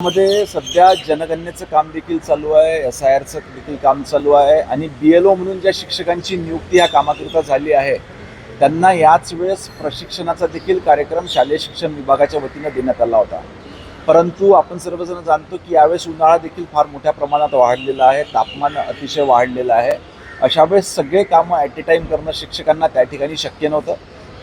मध्ये सध्या जनगणनेचं काम देखील चालू आहे, SIRचं देखील काम चालू आहे आणि BLO म्हणून ज्या शिक्षकांची नियुक्ती या कामाकरिता झाली आहे त्यांना याच वेळेस प्रशिक्षणाचा देखील कार्यक्रम शालेय शिक्षण विभागाच्या वतीनं देण्यात आला होता. परंतु आपण सर्वजण जाणतो की यावेळेस उन्हाळा देखील फार मोठ्या प्रमाणात वाढलेला आहे, तापमान अतिशय वाढलेलं आहे. अशा वेळेस सगळे कामं ॲट ए टाईम करणं शिक्षकांना त्या ठिकाणी शक्य नव्हतं.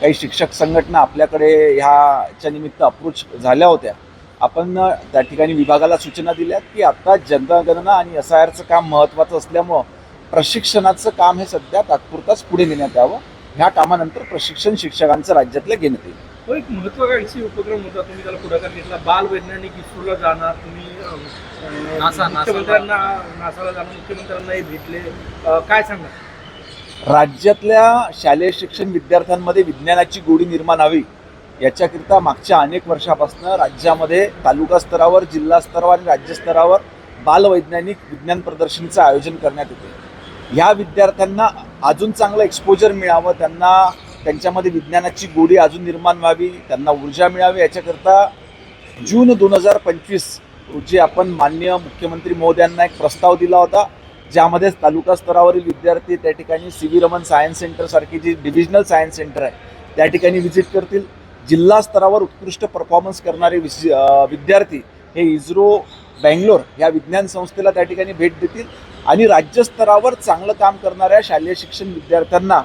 काही शिक्षक संघटना आपल्याकडे ह्याच्या निमित्त अप्रोच झाल्या होत्या. आपण त्या ठिकाणी विभागाला सूचना दिल्या की आता जनगणना आणि SIRचं काम महत्त्वाचं असल्यामुळं प्रशिक्षणाचं काम हे सध्या तात्पुरताच पुढे नेण्यात यावं. ह्या कामानंतर प्रशिक्षण शिक्षकांचं राज्यातलं घेण्यात येईल. तो एक महत्त्वाकांक्षी उपक्रम होता, तुम्ही त्याला पुढाकार घेतला. बाल वैज्ञानिक इस्रोला जाणार, तुम्ही मुख्यमंत्र्यांना नासाला जाणार, मुख्यमंत्र्यांनाही भेटले, काय सांगा? राज्यातल्या शालेय शिक्षण विद्यार्थ्यांमध्ये विज्ञानाची गोडी निर्माण व्हावी याच्याकरिता मागच्या अनेक वर्षापासून राज्यामध्ये तालुका स्तरावर, जिल्हा स्तरावर आणि राज्यस्तरावर बालवैज्ञानिक विज्ञान प्रदर्शनीचं आयोजन करण्यात येते. ह्या विद्यार्थ्यांना अजून चांगलं एक्सपोजर मिळावं, त्यांना त्यांच्यामध्ये विज्ञानाची गोडी अजून निर्माण व्हावी, त्यांना ऊर्जा मिळावी याच्याकरता जून 2025 रोजी आपण माननीय मुख्यमंत्री महोदयांना एक प्रस्ताव दिला होता, ज्यामध्ये तालुका स्तरावरील विद्यार्थी त्या ठिकाणी CV रमन सायन्स सेंटरसारखी जी डिव्हिजनल सायन्स सेंटर आहे त्या ठिकाणी व्हिजिट करतील. जिल्हा स्तरावर उत्कृष्ट परफॉर्मन्स करणारे विद्यार्थी हे इस्रो बँगलोर या विज्ञान संस्थेला त्या ठिकाणी भेट देतील आणि राज्यस्तरावर चांगलं काम करणाऱ्या शालेय शिक्षण विद्यार्थ्यांना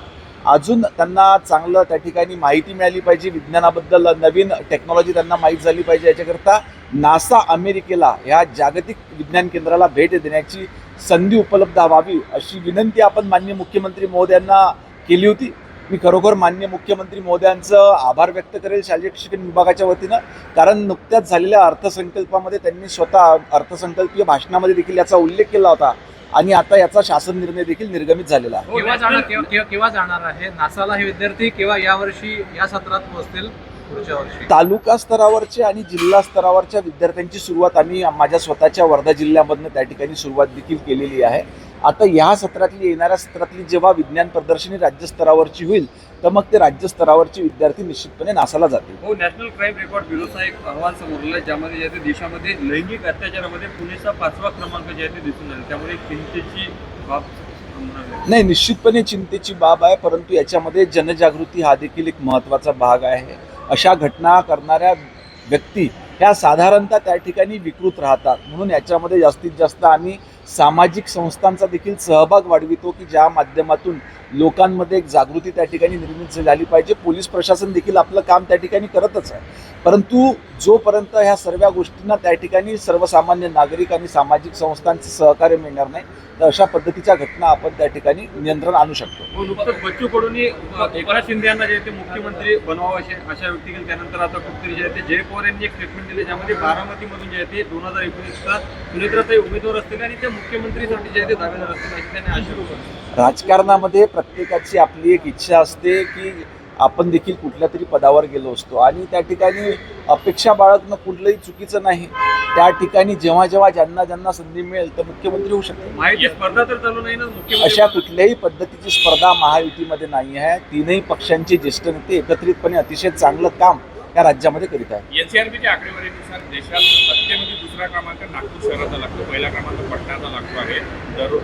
अजून त्यांना चांगलं त्या ठिकाणी माहिती मिळाली पाहिजे, विज्ञानाबद्दल नवीन टेक्नॉलॉजी त्यांना माहीत झाली पाहिजे. याच्याकरता NASA अमेरिकेला ह्या जागतिक विज्ञान केंद्राला भेट देण्याची संधी उपलब्ध व्हावी अशी विनंती आपण माननीय मुख्यमंत्री महोदयांना केली होती. मी खरोखर माननीय मुख्यमंत्री महोदयांचं आभार व्यक्त करेल शालेय शिक्षण विभागाच्या वतीनं, कारण नुकत्याच झालेल्या अर्थसंकल्पामध्ये त्यांनी स्वतः अर्थसंकल्पीय भाषणामध्ये देखील याचा उल्लेख केला होता आणि आता याचा शासन निर्णय देखील निर्गमित झालेला आहे. केव्हा जाणार आहे नासाला हे विद्यार्थी? केव्हा यावर्षी या सत्रात पोहोचतील? पुढच्या वर्षी तालुका स्तरावरचे आणि जिल्हा स्तरावरच्या विद्यार्थ्यांची सुरुवात आम्ही माझ्या स्वतःच्या वर्धा जिल्ह्यामधनं त्या ठिकाणी सुरुवात देखील केलेली आहे. आता ह्या सत्रातली येणाऱ्या सत्रातली जेव्हा विज्ञान प्रदर्शनी राज्यस्तरावरची होईल तर मग ते राज्यस्तरावरचे विद्यार्थी निश्चितपणे नासाला जातील. हो, नॅशनल क्राईम रेकॉर्ड ब्युरोचा एक अहवाल समोर आला, ज्यामध्ये जे आहे देशामध्ये लैंगिक अत्याचारामध्ये पुणेचा 5वा क्रमांक जे आहे ते दिसून आले. त्यामुळे चिंतेची बाब नाही, निश्चितपणे चिंतेची बाब आहे, परंतु याच्यामध्ये जनजागृती हा देखील एक महत्त्वाचा भाग आहे. अशा घटना करणाऱ्या व्यक्ती ह्या साधारणतः त्या ठिकाणी विकृत राहतात, म्हणून याच्यामध्ये जास्तीत जास्त आम्ही सामाजिक संस्थांचा देखील सहभाग वाढवितो की ज्या माध्यमातून लोकांमध्ये एक जागृती त्या ठिकाणी निर्मित झाली पाहिजे. पोलीस प्रशासन देखील आपलं काम त्या ठिकाणी करतच आहे, परंतु जोपर्यंत ह्या सर्व गोष्टींना त्या ठिकाणी सर्वसामान्य नागरिक आणि सामाजिक संस्थांचं सहकार्य मिळणार नाही तर अशा पद्धतीच्या घटना आपण त्या ठिकाणी नियंत्रण आणू शकतो. नुकतंच बच्चू कडूंनी एकनाथ शिंदे यांना जे ते मुख्यमंत्री बनवावं अशा व्यक्ती केली. त्यानंतर आता कुठेतरी जे आहे ते जय पवार यांनी एक स्टेटमेंट दिले, ज्यामध्ये बारामतीमधून जे आहे ते 2019चा सुनेत्राताई उमेदवार असतील आणि ते मुख्यमंत्रीसाठी जे आहे ते दावेदार असतील अशी त्यांनी आशा व्यक्त. राजकारणामध्ये प्रत्येकाची आपली एक इच्छा असते की आपण देखील कुठल्या तरी पदावर गेलो असतो आणि त्या ठिकाणी अपेक्षा बाळगणं कुठलंही चुकीचं नाही. त्या ठिकाणी जेव्हा जेव्हा ज्यांना संधी मिळेल तर मुख्यमंत्री होऊ शकते. माहिती स्पर्धा तर चालू नाही ना मुख्यमंत्री? अशा कुठल्याही पद्धतीची स्पर्धा महायुतीमध्ये नाही आहे. तीनही पक्षांचे ज्येष्ठ नेते एकत्रितपणे अतिशय चांगलं काम या राज्यामध्ये करीत आहे. NCRBच्या आकडेवारीनुसार देशात हत्येमध्ये दुसरा क्रमांक नागपूर शहराचा लागतो, पहिला क्रमांक पटणाचा लागतो आहे.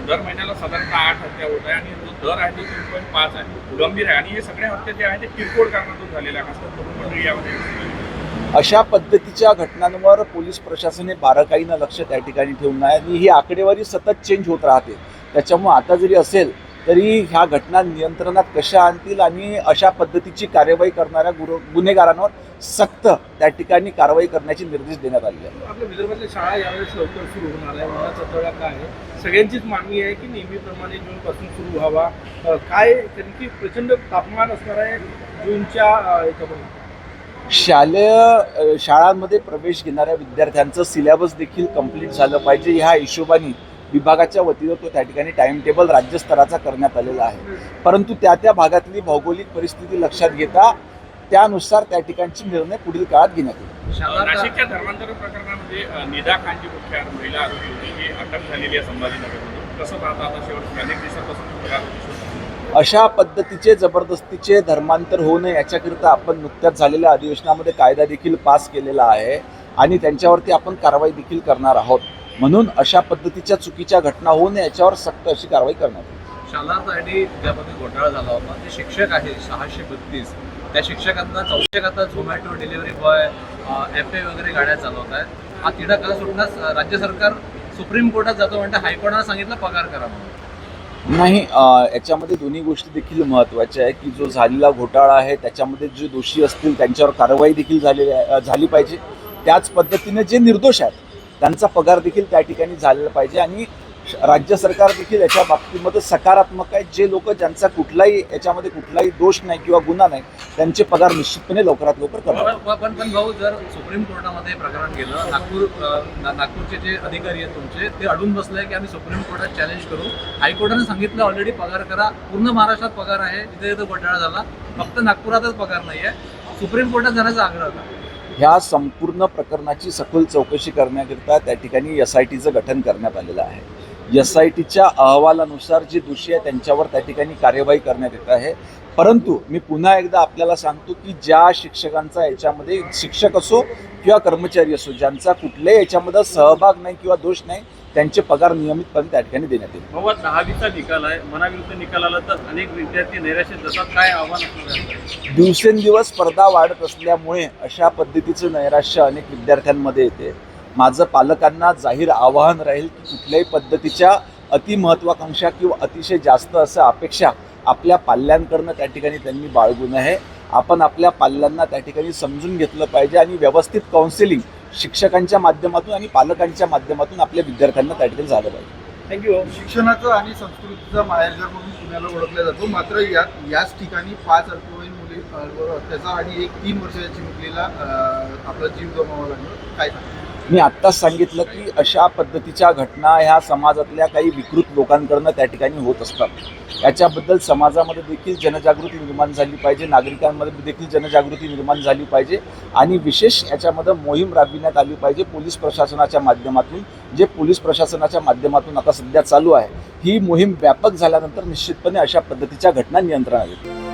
दर महिन्याला साधारणतः 8 हत्या होत आहे आणि जो दर आहे तो 3.5 आहे, गंभीर आहे. आणि हे सगळे हत्या जे आहे ते किरकोळ कारणातून झालेल्या आहेत असं तरुण मंडळी यामध्ये. अशा पद्धतीच्या घटनांवर पोलीस प्रशासन हे बारकाईनं लक्ष त्या ठिकाणी ठेवून आहे आणि ही आकडेवारी सतत चेंज होत राहते. त्याच्यामुळे आता जरी असेल तरी ह्या घटना नियंत्रणात कशा आणतील आणि अशा पद्धतीची कार्यवाही करणाऱ्या गुन्हेगारांवर सक्त त्या ठिकाणी कारवाई करण्याचे निर्देश देण्यात आले आहेत. आपल्या विदर्भातल्या शाळा यावेळेस लवकर सुरू होणार आहे, उन्हाचा तळा काय आहे? सगळ्यांचीच मागणी आहे की नेहमीप्रमाणे जूनपासून सुरू व्हावा. काय कारण की प्रचंड तापमान असणार आहे जूनच्या याच्यामध्ये. शाळांमध्ये प्रवेश घेणाऱ्या विद्यार्थ्यांचं सिलेबस देखील कंप्लीट झालं पाहिजे. ह्या हिशोबाने विभागाच्या वतीनं तो त्या ठिकाणी टाइम टेबल राज्यस्तराचा करण्यात आलेला आहे, परंतु त्या भागातली भौगोलिक परिस्थिती लक्षात घेता त्यानुसार त्या ठिकाणचे निर्णय पुढील काळात घेण्यात येईल. नाशिकच्या धर्मांतर प्रकरणामध्ये निदा खानची मुख्य महिला आरोपी होती, ही अटक झालेली आहे संभाजीनगरमधून. कसं पाहता आता शेवट अनेक दिवसांपासून अशा पद्धतीचे जबरदस्तीचे धर्मांतर होऊ नये याच्याकरिता आपण नुकत्याच झालेल्या अधिवेशनामध्ये कायदा देखील पास केलेला आहे आणि त्यांच्यावरती आपण कारवाई देखील करणार आहोत. म्हणून अशा पद्धतीच्या चुकीच्या घटना होऊ नये याच्यावर सक्त अशी कारवाई करण्यात येईल. शालासाठी ज्यामध्ये घोटाळा झाला होता ते शिक्षक आहे 632, त्या शिक्षकांना 400 आता झोमॅटो डिलिव्हरी बॉय एफ वगैरे गाड्या चालवत आहेत. हा तिढा का सुटण्यास राज्य सरकार सुप्रीम कोर्टात जातो म्हणते हायकोर्टानं सांगितलं पगार करा म्हणून. नाही, याच्यामध्ये दोन्ही गोष्टी देखील महत्त्वाच्या आहे की जो झालेला घोटाळा आहे त्याच्यामध्ये जे दोषी असतील त्यांच्यावर कारवाई देखील झाली पाहिजे. त्याच पद्धतीने जे निर्दोष आहेत त्यांचा पगार देखील त्या ठिकाणी झालेला पाहिजे. आणि राज्य सरकार देखील याच्या बाबतीमध्ये सकारात्मक आहे. जे लोक ज्यांचा याच्यामध्ये कुठलाही दोष नाही किंवा गुन्हा नाही त्यांचे पगार निश्चितपणे लवकरात लवकर करणार. पण भाऊ, जर सुप्रीम कोर्टामध्ये प्रकरण गेलं, नागपूरचे जे अधिकारी आहेत तुमचे ते अडून बसले की आम्ही सुप्रीम कोर्टात चॅलेंज करू, हायकोर्टाने सांगितलं ऑलरेडी पगार करा, पूर्ण महाराष्ट्रात पगार आहे, तिथे तिथे घोटाळा झाला, फक्त नागपुरातच पगार नाही आहे, सुप्रीम कोर्टात जाण्याचा आग्रह करा. ह्या संपूर्ण प्रकरणाची सखोल चौकशी करण्याकरिता त्या ठिकाणी SITचं गठन करण्यात आलेलं आहे. SITच्या अहवालानुसार जे दोषी आहे त्यांच्यावर त्या ठिकाणी कार्यवाही करण्यात येत आहे. परंतु मी पुन्हा एकदा आपल्याला सांगतो की ज्या शिक्षकांचा याच्यामध्ये, शिक्षक असो किंवा कर्मचारी असो, ज्यांचा कुठल्याही याच्यामध्ये सहभाग नाही किंवा दोष नाही त्यांचे पगार नियमितपणे त्या ठिकाणी देण्यात येईल. बाबा 10वीचा निकाल आहे, मनाविरुद्ध निकाल आला तर अनेक विद्यार्थी नैराश्यात जातात, काय आव्हान असणार आहे? दिवसेंदिवस स्पर्धा वाढत असल्यामुळे अशा पद्धतीचं नैराश्य अनेक विद्यार्थ्यांमध्ये येते. माझं पालकांना जाहीर आवाहन राहील की कुठल्याही पद्धतीच्या अतिमहत्वाकांक्षा किंवा अतिशय जास्त असं अपेक्षा आपल्या पाल्यांकडनं त्या ठिकाणी त्यांनी बाळगू नये. आपण आपल्या पाल्यांना त्या ठिकाणी समजून घेतलं पाहिजे आणि व्यवस्थित काउन्सिलिंग शिक्षकांच्या माध्यमातून आणि पालकांच्या माध्यमातून आपल्या विद्यार्थ्यांना त्या ठिकाणी झालं पाहिजे. थँक्यू. शिक्षणाचं आणि संस्कृतीचा माहेरघर म्हणून पुण्याला ओळखला जातो. मात्र याच ठिकाणी 5 अल्पवयीन मुलीवर अत्याचार आणि एक 3 वर्षाची मुलीला आपला जीव गमावा लागला. काय सांगा? मी आत्ताच सांगितलं की अशा पद्धतीच्या घटना ह्या समाजातल्या काही विकृत लोकांकडनं त्या ठिकाणी होत असतात. याच्याबद्दल समाजामध्ये देखील जनजागृती निर्माण झाली पाहिजे, नागरिकांमध्ये देखील जनजागृती निर्माण झाली पाहिजे आणि विशेष याच्यामध्ये मोहीम राबविण्यात आली पाहिजे पोलीस प्रशासनाच्या माध्यमातून. जे पोलीस प्रशासनाच्या माध्यमातून आता सध्या चालू आहे, ही मोहीम व्यापक झाल्यानंतर निश्चितपणे अशा पद्धतीच्या घटना नियंत्रणात येतील.